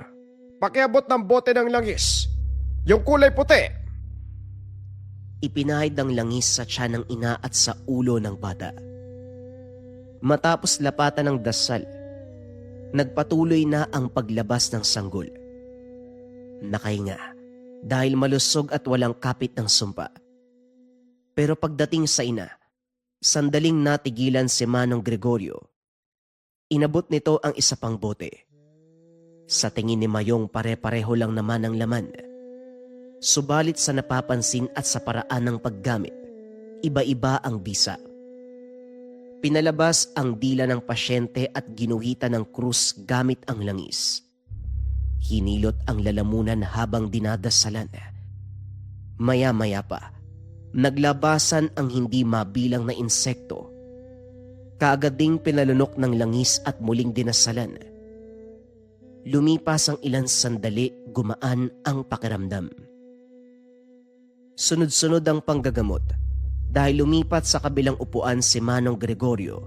pakiabot ng bote ng langis. Yung kulay puti. Ipinahid ang langis sa tiyan ng ina at sa ulo ng bata. Matapos lapatan ng dasal, nagpatuloy na ang paglabas ng sanggol. Nakahinga dahil malusog at walang kapit ng sumpa. Pero pagdating sa ina, sandaling natigilan si Manong Gregorio. Inabot nito ang isa pang bote. Sa tingin ni Mayong pare-pareho lang naman ang laman. Subalit sa napapansin at sa paraan ng paggamit, iba-iba ang bisa. Pinalabas ang dila ng pasyente at ginuhitan ng krus gamit ang langis. Hinilot ang lalamunan habang dinadasalan. Maya-maya pa, naglabasan ang hindi mabilang na insekto. Kaagad ding pinalunok ng langis at muling dinasalan. Lumipas ang ilang sandali, gumaan ang pakiramdam. Sunod-sunod ang panggagamot dahil lumipat sa kabilang upuan si Manong Gregorio.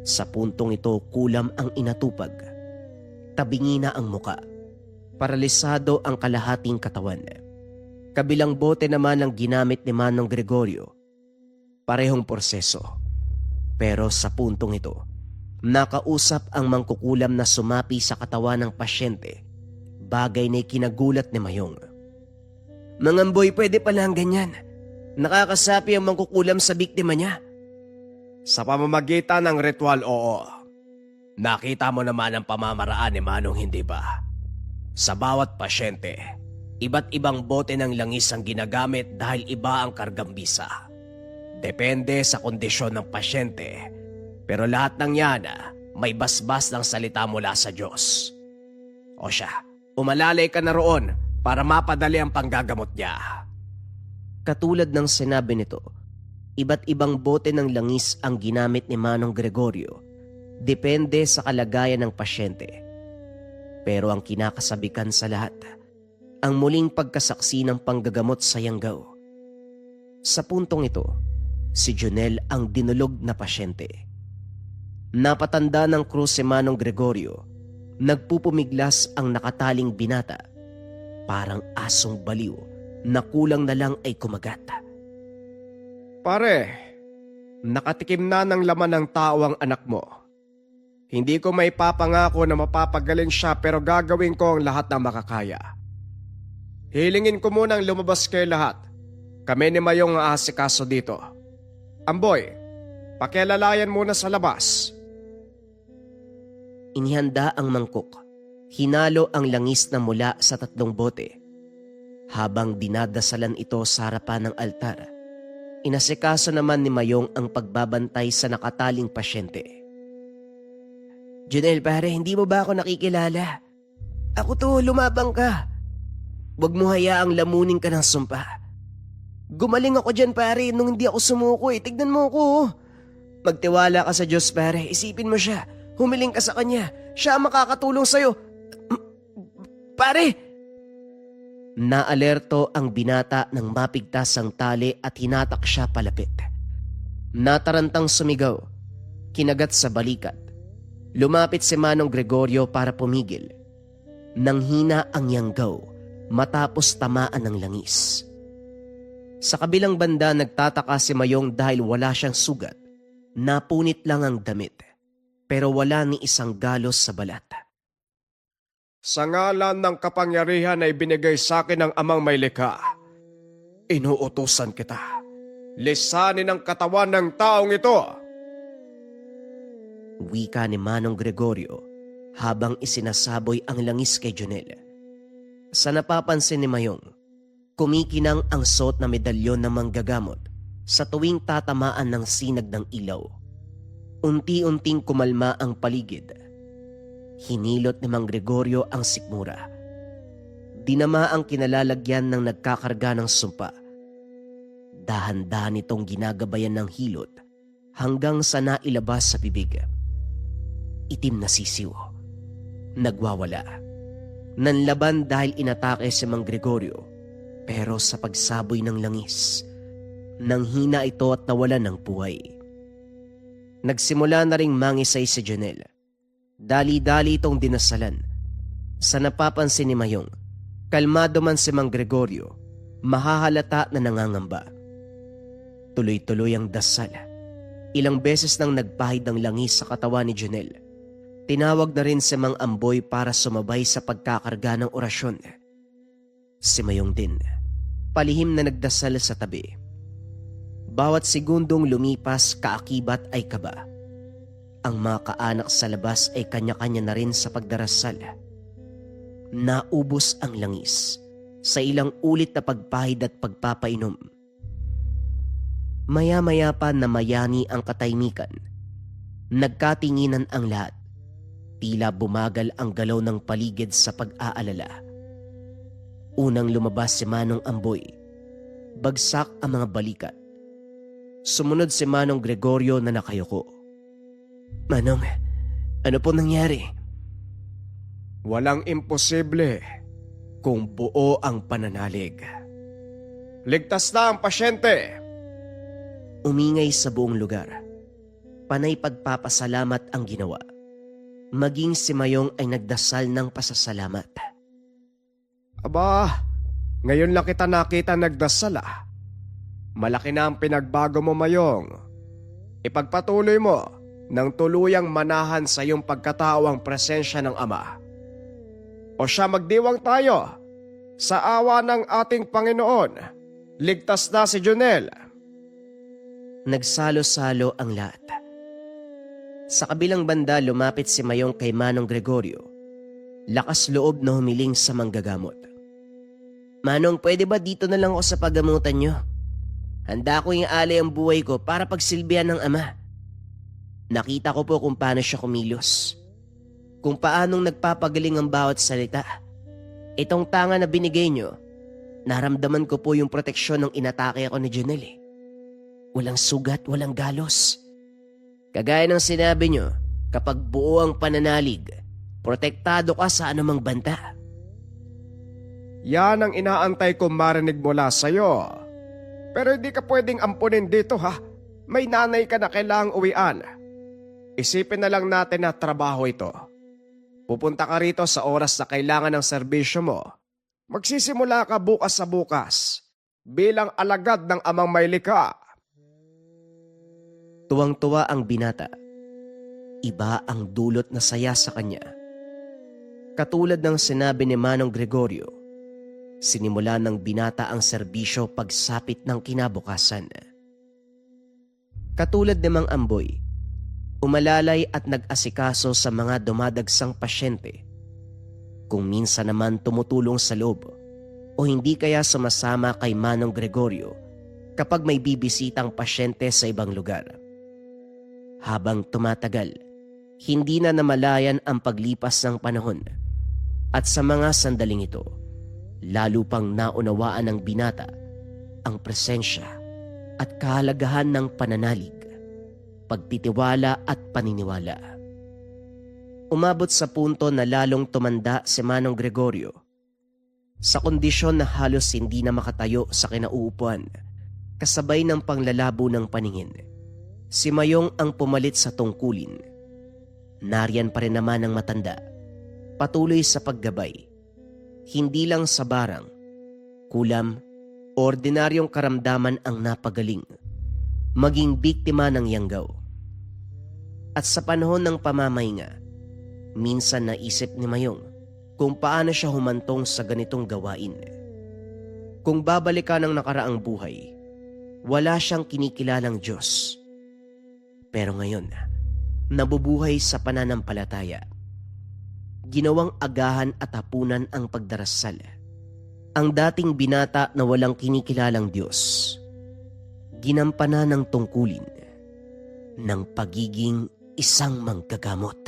Sa puntong ito, kulam ang inatupag. Tabingi na ang muka. Paralisado ang kalahating katawan. Kabilang bote naman ang ginamit ni Manong Gregorio. Parehong proseso. Pero sa puntong ito, nakausap ang mangkukulam na sumapi sa katawan ng pasyente, bagay na kinagulat ni Mayong. "Mangamboy, pwede pala ang ganyan. Nakakasapi ang mangkukulam sa biktima niya." Sa pamamagitan ng ritual, oo. Nakita mo naman ang pamamaraan ni Manong, hindi ba? Sa bawat pasyente, iba't ibang bote ng langis ang ginagamit dahil iba ang kargambisa. Depende sa kondisyon ng pasyente. Pero lahat ng yan, may basbas ng salita mula sa Diyos. O siya, umalalay ka na roon para mapadali ang panggagamot niya. Katulad ng sinabi nito, iba't ibang bote ng langis ang ginamit ni Manong Gregorio. Depende sa kalagayan ng pasyente. Pero ang kinakasabikan sa lahat, ang muling pagkasaksi ng panggagamot sa Yanggaw. Sa puntong ito, si Jonel ang dinulog na pasyente. Napatanda ng krus si Manong Gregorio, nagpupumiglas ang nakataling binata. Parang asong baliw na kulang na lang ay kumagat. Pare, nakatikim na ng laman ng tao ang anak mo. Hindi ko may papangako na mapapagaling siya pero gagawin ko ang lahat na makakaya. Hilingin ko munang lumabas kayo lahat. Kami ni Mayong ang aasikaso dito. Amboy, pakialalayan muna sa labas. Inihanda ang mangkok. Hinalo ang langis na mula sa 3 bote. Habang dinadasalan ito sa harapan ng altar, inasikaso naman ni Mayong ang pagbabantay sa nakataling pasyente. "Jonel, pare, hindi mo ba ako nakikilala? Ako to, lumabang ka. Huwag mo hayaang lamunin ka ng sumpa. Gumaling ako dyan, pare, nung hindi ako sumuko eh. Tignan mo ako. Magtiwala ka sa Diyos, pare. Isipin mo siya. Humiling ka sa Kanya. Siya ang makakatulong sa'yo. Pare!" Naalerto ang binata nang mapigtas ang tali at hinatak siya palapit. Natarantang sumigaw. Kinagat sa balikat. Lumapit si Manong Gregorio para pumigil. Nanghina ang Yanggaw matapos tamaan ng langis. Sa kabilang banda, nagtataka si Mayong dahil wala siyang sugat. Napunit lang ang damit, pero wala ni isang galos sa balat. Sa ngalan ng kapangyarihan na ibinigay sa akin ng Amang may likha, inuutusan kita. Lisanin ang katawan ng taong ito. Wika ni Manong Gregorio habang isinasaboy ang langis kay Jonel. Sa napapansin ni Mayong, kumikinang ang suot na medalyon ng manggagamot sa tuwing tatamaan ng sinag ng ilaw. Unti-unting kumalma ang paligid. Hinilot ni Mang Gregorio ang sikmura. Dinama ang kinalalagyan ng nagkakarga ng sumpa. Dahan-dahan itong ginagabayan ng hilot hanggang sa nailabas sa bibig. Itim na sisiw. Nagwawala. Nanlaban dahil inatake si Mang Gregorio, pero sa pagsaboy ng langis, nanghina ito at nawalan ng buhay. Nagsimula na ring mangisay si Jonel. Dali-dali itong dinasalan. Sa napapansin ni Mayong, kalmado man si Mang Gregorio, mahahalata na nangangamba. Tuloy-tuloy ang dasal. Ilang beses nang nagpahid ng langis sa katawan ni Jonel. Tinawag na rin si Mang Amboy para sumabay sa pagkakarga ng orasyon. Si Mayong din, palihim na nagdasal sa tabi. Bawat segundong lumipas, kaakibat ay kaba. Ang mga kaanak sa labas ay kanya-kanya na rin sa pagdarasal. Naubos ang langis sa ilang ulit na pagpahid at pagpapainom. Maya-maya pa namayani ang katahimikan. Nagkatinginan ang lahat. Tila bumagal ang galaw ng paligid sa pag-aalala. Unang lumabas si Manong Amboy. Bagsak ang mga balikat. Sumunod si Manong Gregorio na nakayuko. "Manong, ano po nangyari?" Walang imposible kung buo ang pananalig. Ligtas na ang pasyente! Umingay sa buong lugar. Panay pagpapasalamat ang ginawa. Maging si Mayong ay nagdasal ng pasasalamat. Aba, ngayon lang kita nakita nagdasal ah. Malaki na ang pinagbago mo, Mayong. Ipagpatuloy mo nang tuluyang manahan sa iyong pagkatao ang presensya ng Ama. O siya, magdiwang tayo. Sa awa ng ating Panginoon, ligtas na si Junel. Nagsalo-salo ang lahat. Sa kabilang banda lumapit si Mayong kay Manong Gregorio. Lakas loob na humiling sa manggagamot. Manong, pwede ba dito na lang ako sa paggamutan nyo? Handa ko ialay ang buhay ko para pagsilbihan ng Ama. Nakita ko po kung paano siya kumilos. Kung paanong nagpapagaling ang bawat salita. Itong tanga na binigay nyo, naramdaman ko po yung proteksyon ng inatake ako ni Junel. Walang sugat, walang galos. Kagaya ng sinabi nyo, kapag buo ang pananalig, protektado ka sa anumang banta. Yan ang inaantay ko marinig mula sa'yo. Pero hindi ka pwedeng ampunin dito ha. May nanay ka na kailangang uwian. Isipin na lang natin na trabaho ito. Pupunta ka rito sa oras na kailangan ng serbisyo mo. Magsisimula ka bukas sa bukas bilang alagad ng Amang may likha. Tuwang-tuwa ang binata. Iba ang dulot na saya sa kanya. Katulad ng sinabi ni Manong Gregorio, sinimula ng binata ang serbisyo pagsapit ng kinabukasan. Katulad ni Mang Amboy, umalalay at nag-asikaso sa mga dumadagsang pasyente. Kung minsan naman tumutulong sa loob o hindi kaya sumasama kay Manong Gregorio kapag may bibisitang pasyente sa ibang lugar. Habang tumatagal, hindi na namalayan ang paglipas ng panahon at sa mga sandaling ito, lalo pang naunawaan ng binata ang presensya at kahalagahan ng pananalig, pagtitiwala at paniniwala. Umabot sa punto na lalong tumanda si Manong Gregorio. Sa kondisyon na halos hindi na makatayo sa kinauupuan, kasabay ng panglalabo ng paningin, si Mayong ang pumalit sa tungkulin. Nariyan pa rin naman ang matanda, patuloy sa paggabay. Hindi lang sa barang, kulam, ordinaryong karamdaman ang napagaling, maging biktima ng yanggaw. At sa panahon ng pamamahinga, minsan naisip ni Mayong kung paano siya humantong sa ganitong gawain. Kung babalikan ang nakaraang buhay, wala siyang kinikilalang Diyos. Pero ngayon, nabubuhay sa pananampalataya. Ginawang agahan at hapunan ang pagdarasal. Ang dating binata na walang kinikilalang Diyos, ginampanan ng tungkulin ng pagiging isang manggagamot.